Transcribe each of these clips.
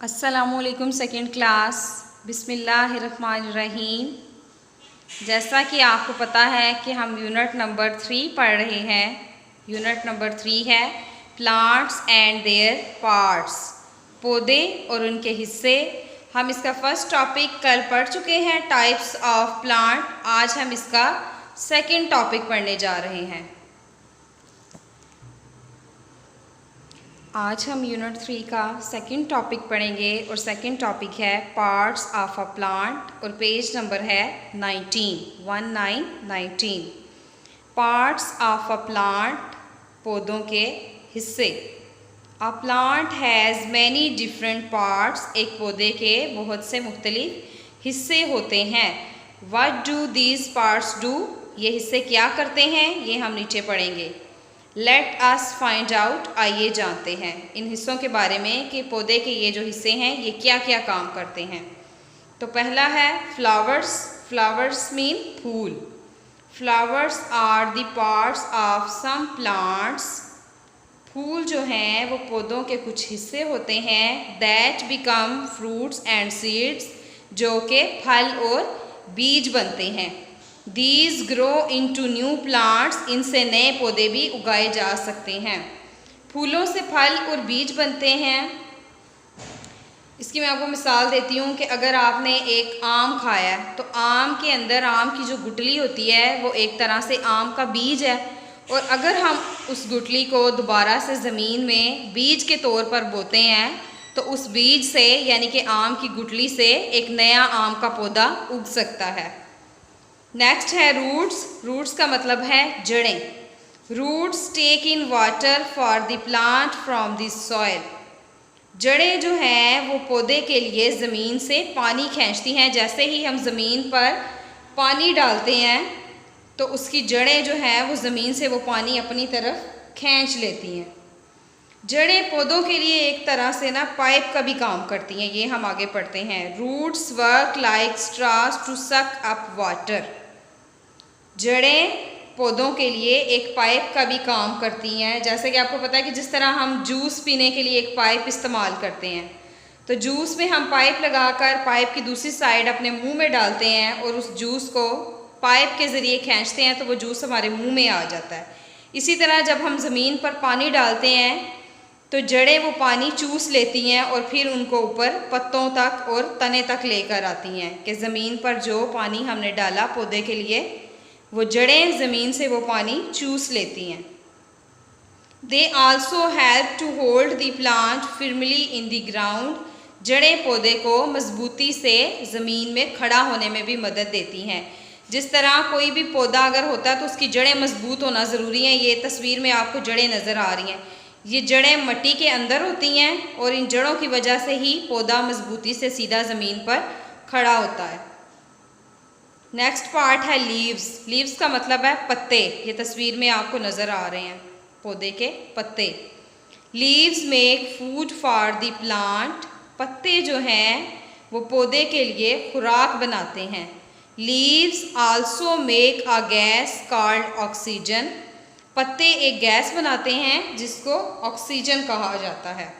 अस्सलामुअलैकुम second class. बिस्मिल्लाहिर्रहमानिर्रहीम। जैसा कि आपको पता है कि हम यूनिट नंबर 3 पढ़ रहे हैं। यूनिट नंबर 3 है प्लांट्स एंड देयर पार्ट्स, पौधे और उनके हिस्से। हम इसका फर्स्ट टॉपिक कल पढ़ चुके हैं, टाइप्स ऑफ प्लांट। आज हम इसका सेकंड टॉपिक पढ़ने जा रहे हैं। आज हम यूनिट 3 का सेकंड टॉपिक पढ़ेंगे और सेकंड टॉपिक है पार्ट्स ऑफ अ प्लांट और पेज नंबर है 19 पार्ट्स ऑफ अ प्लांट, पौधों के हिस्से। A plant has many different parts, एक पौधे के बहुत से मुख्तलिफ हिस्से होते हैं। What do these parts do, ये हिस्से क्या करते हैं, ये हम नीचे पढ़ेंगे। लेट अस फाइंड आउट, आइए जानते हैं इन हिस्सों के बारे में कि पौधे के ये जो हिस्से हैं ये क्या क्या काम करते हैं। तो पहला है फ्लावर्स। फ्लावर्स मीन फूल। Flowers are the parts of some plants, फूल जो हैं वो पौधों के कुछ हिस्से होते हैं। That become fruits and seeds, जो कि फल और बीज बनते हैं। These grow into new plants, इनसे नए पौधे भी उगाए जा सकते हैं। फूलों से फल और बीज बनते हैं। इसकी मैं आपको मिसाल देती हूँ कि अगर आपने एक आम खाया है तो आम के अंदर आम की जो गुठली होती है वो एक तरह से आम का बीज है, और अगर हम उस गुठली को दोबारा से ज़मीन में बीज के तौर पर बोते हैं तो उस बीज से यानी कि आम की गुठली से एक नया आम का पौधा उग सकता है। नेक्स्ट है रूट्स। रूट्स का मतलब है जड़ें। Roots take in water for the plant from the soil, जड़ें जो हैं वो पौधे के लिए ज़मीन से पानी खींचती हैं। जैसे ही हम ज़मीन पर पानी डालते हैं तो उसकी जड़ें जो हैं वो ज़मीन से वो पानी अपनी तरफ खींच लेती हैं। जड़ें पौधों के लिए एक तरह से ना पाइप का भी काम करती हैं, ये हम आगे पढ़ते हैं। Roots work like straws to suck up water, जड़ें पौधों के लिए एक पाइप का भी काम करती हैं। जैसे कि आपको पता है कि जिस तरह हम जूस पीने के लिए एक पाइप इस्तेमाल करते हैं, तो जूस में हम पाइप लगाकर पाइप की दूसरी साइड अपने मुंह में डालते हैं और उस जूस को पाइप के ज़रिए खींचते हैं तो वो जूस हमारे मुंह में आ जाता है। इसी तरह जब हम ज़मीन पर पानी डालते हैं तो जड़ें वो पानी चूस लेती हैं और फिर उनको ऊपर पत्तों तक और तने तक लेकर आती हैं कि ज़मीन पर जो पानी हमने डाला पौधे के लिए वो जड़ें ज़मीन से वो पानी चूस लेती हैं। They also help to hold the plant firmly in the ground, जड़ें पौधे को मजबूती से ज़मीन में खड़ा होने में भी मदद देती हैं। जिस तरह कोई भी पौधा अगर होता है तो उसकी जड़ें मजबूत होना ज़रूरी हैं। ये तस्वीर में आपको जड़ें नज़र आ रही हैं, ये जड़ें मिट्टी के अंदर होती हैं और इन जड़ों की वजह से ही पौधा मजबूती से सीधा ज़मीन पर खड़ा होता है। नेक्स्ट पार्ट है लीव्स। लीव्स का मतलब है पत्ते, ये तस्वीर में आपको नज़र आ रहे हैं पौधे के पत्ते। Leaves make food for the plant, पत्ते जो हैं वो पौधे के लिए खुराक बनाते हैं। Leaves also make a gas called oxygen, पत्ते एक गैस बनाते हैं जिसको ऑक्सीजन कहा जाता है।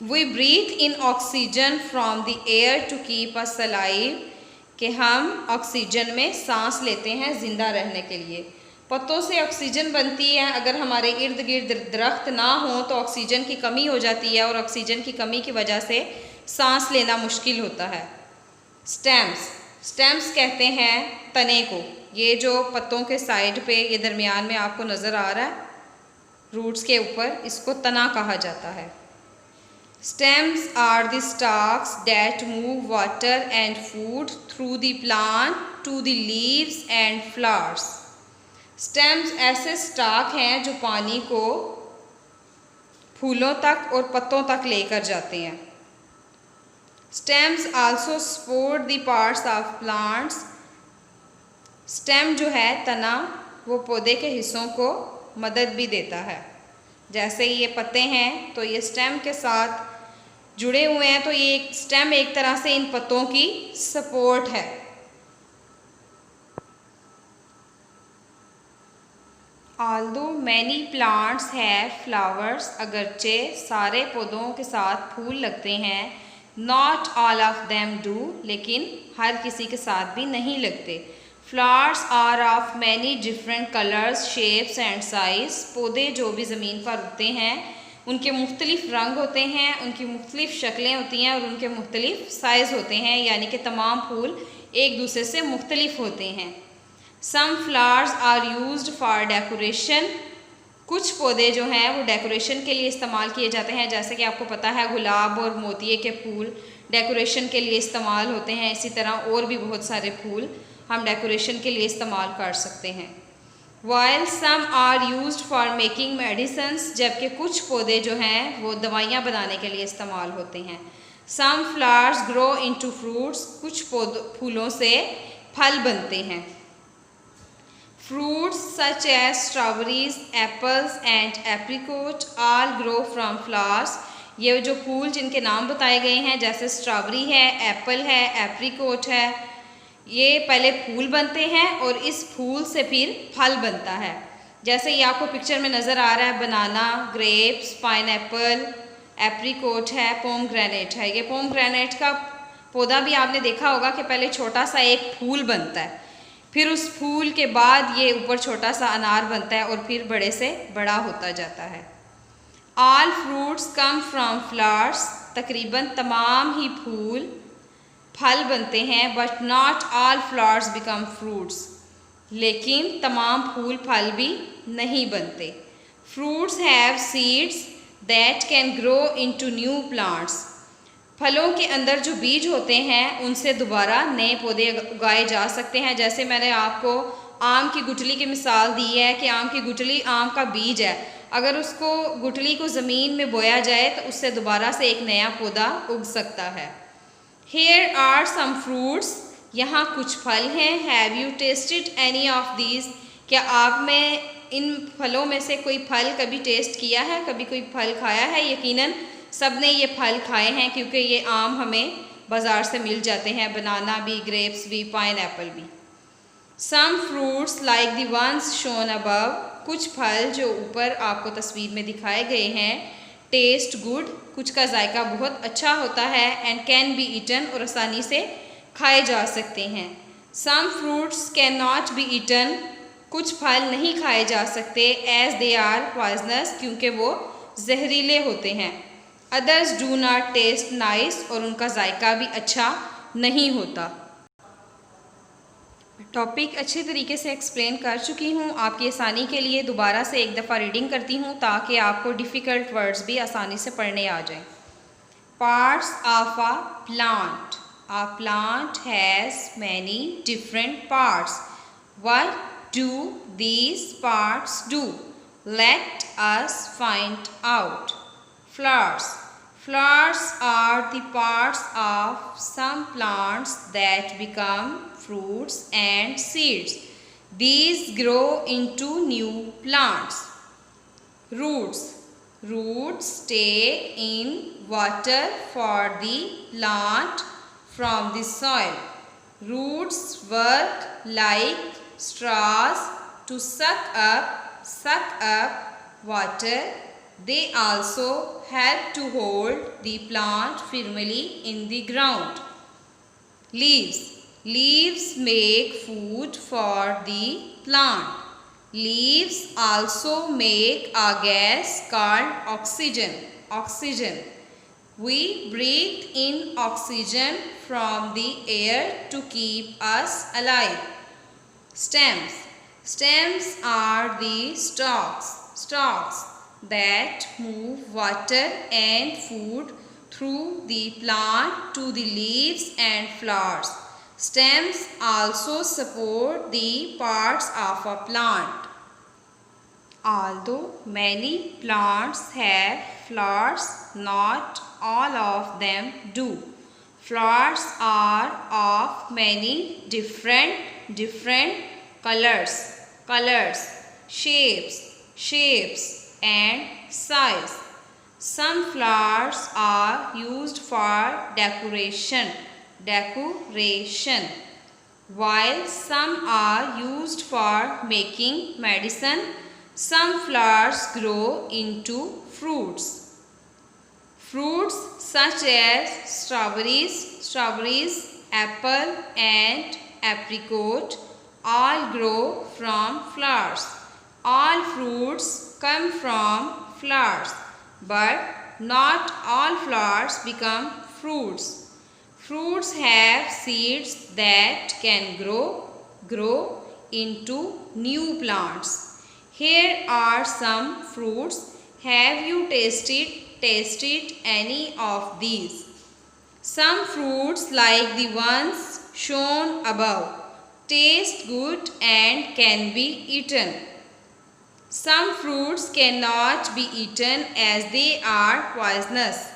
We breathe in oxygen from the air to keep us alive, कि हम ऑक्सीजन में सांस लेते हैं ज़िंदा रहने के लिए। पत्तों से ऑक्सीजन बनती है। अगर हमारे इर्द गिर्द दरख्त ना हो तो ऑक्सीजन की कमी हो जाती है और ऑक्सीजन की कमी की वजह से सांस लेना मुश्किल होता है। स्टेम्स, स्टेम्स कहते हैं तने को। ये जो पत्तों के साइड पे ये दरमियान में आपको नज़र आ रहा है रूट्स के ऊपर, इसको तना कहा जाता है। Stems are the stalks that move water and food through the plant to the leaves and flowers. Stems ऐसे स्टाक हैं जो पानी को फूलों तक और पत्तों तक लेकर जाते हैं। Stems also support the parts of plants. Stem जो है तना, वो पौधे के हिस्सों को मदद भी देता है। जैसे ये पत्ते हैं तो ये स्टेम के साथ जुड़े हुए हैं, तो ये स्टेम एक तरह से इन पत्तों की सपोर्ट है। Although many plants have flowers, अगरचे सारे पौधों के साथ फूल लगते हैं, not all of them do, लेकिन हर किसी के साथ भी नहीं लगते। Flowers are of many different colors, shapes and size, पौधे जो भी ज़मीन पर उगते हैं उनके मुख्तलिफ रंग होते हैं, उनकी मुख्तलिफ शक्लें होती हैं और उनके मुख्तलिफ साइज़ होते हैं, यानी कि तमाम फूल एक दूसरे से मुख्तलिफ होते हैं। Some flowers are used for decoration, कुछ पौधे जो हैं वो डेकोरेशन के लिए इस्तेमाल किए जाते हैं। जैसे कि आपको पता है गुलाब और मोतिये के फूल डेकोरेशन के लिए इस्तेमाल होते हैं, इसी तरह और भी बहुत सारे फूल हम डेकोरेशन के लिए इस्तेमाल कर सकते हैं। While some are used for making medicines, जबकि कुछ पौधे जो हैं वो दवाइयाँ बनाने के लिए इस्तेमाल होते हैं। Some flowers grow into fruits, कुछ फूलों से फल बनते हैं। Fruits such as strawberries, apples and apricot all grow from flowers. ये जो फूल जिनके नाम बताए गए हैं जैसे स्ट्रॉबेरी है, एप्पल है, एप्रिकोट है, ये पहले फूल बनते हैं और इस फूल से फिर फल बनता है। जैसे ये आपको पिक्चर में नज़र आ रहा है, बनाना, ग्रेप्स, पाइनएप्पल, एप्रिकोट है, पोमग्रेनेट है। ये पोमग्रेनेट का पौधा भी आपने देखा होगा कि पहले छोटा सा एक फूल बनता है, फिर उस फूल के बाद ये ऊपर छोटा सा अनार बनता है और फिर बड़े से बड़ा होता जाता है। All fruits come from flowers, तकरीबन तमाम ही फूल फल बनते हैं, but not all flowers become fruits, लेकिन तमाम फूल फल भी नहीं बनते। Fruits have seeds that can grow into new plants, फलों के अंदर जो बीज होते हैं उनसे दोबारा नए पौधे उगाए जा सकते हैं। जैसे मैंने आपको आम की गुठली की मिसाल दी है कि आम की गुठली आम का बीज है, अगर उसको गुठली को ज़मीन में बोया जाए तो उससे दोबारा से एक नया पौधा उग सकता है। Here are some fruits, यहाँ कुछ फल हैं। Have you tasted any of these, क्या आप में इन फलों में से कोई फल कभी टेस्ट किया है, कभी कोई फल खाया है? यकीनन सब ने ये फल खाए हैं क्योंकि ये आम हमें बाज़ार से मिल जाते हैं, बनाना भी, ग्रेप्स भी, पाइनएप्पल भी। Some fruits like the ones shown above, कुछ फल जो ऊपर आपको तस्वीर में दिखाए गए हैं, टेस्ट गुड, कुछ का जायका बहुत अच्छा होता है, एंड कैन बी ईटन, और आसानी से खाए जा सकते हैं। Some fruits can not be eaten, कुछ फल नहीं खाए जा सकते, एज दे आर पॉइजनस, क्योंकि वो जहरीले होते हैं। Others do not taste nice, और उनका जायका भी अच्छा नहीं होता। टॉपिक अच्छे तरीके से एक्सप्लेन कर चुकी हूँ, आपकी आसानी के लिए दोबारा से एक दफ़ा रीडिंग करती हूँ ताकि आपको डिफ़िकल्ट वर्ड्स भी आसानी से पढ़ने आ जाएं। Parts of a plant has many different parts. What do these parts do? Let us find out. Flowers are the parts of some plants that become fruits and seeds. These grow into new plants. Roots take in water for the plant from the soil. Roots work like straws to suck up water. They also help to hold the plant firmly in the ground. Leaves make food for the plant. Leaves also make a gas called oxygen. We breathe in oxygen from the air to keep us alive. Stems are the stalks that move water and food through the plant to the leaves and flowers. Stems also support the parts of a plant. Although many plants have flowers, not all of them do. Flowers are of many different colors, shapes and size. Some flowers are used for decoration, while some are used for making medicine. Some flowers grow into fruits. Fruits such as strawberries, apple and apricot all grow from flowers. All fruits come from flowers, but not all flowers become fruits. Fruits have seeds that can grow into new plants. Here are some fruits. Have you tasted any of these? Some fruits, like the ones shown above, taste good and can be eaten. Some fruits cannot be eaten as they are poisonous.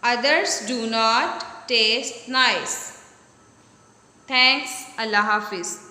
Others do not taste nice. Thanks. Allah Hafiz.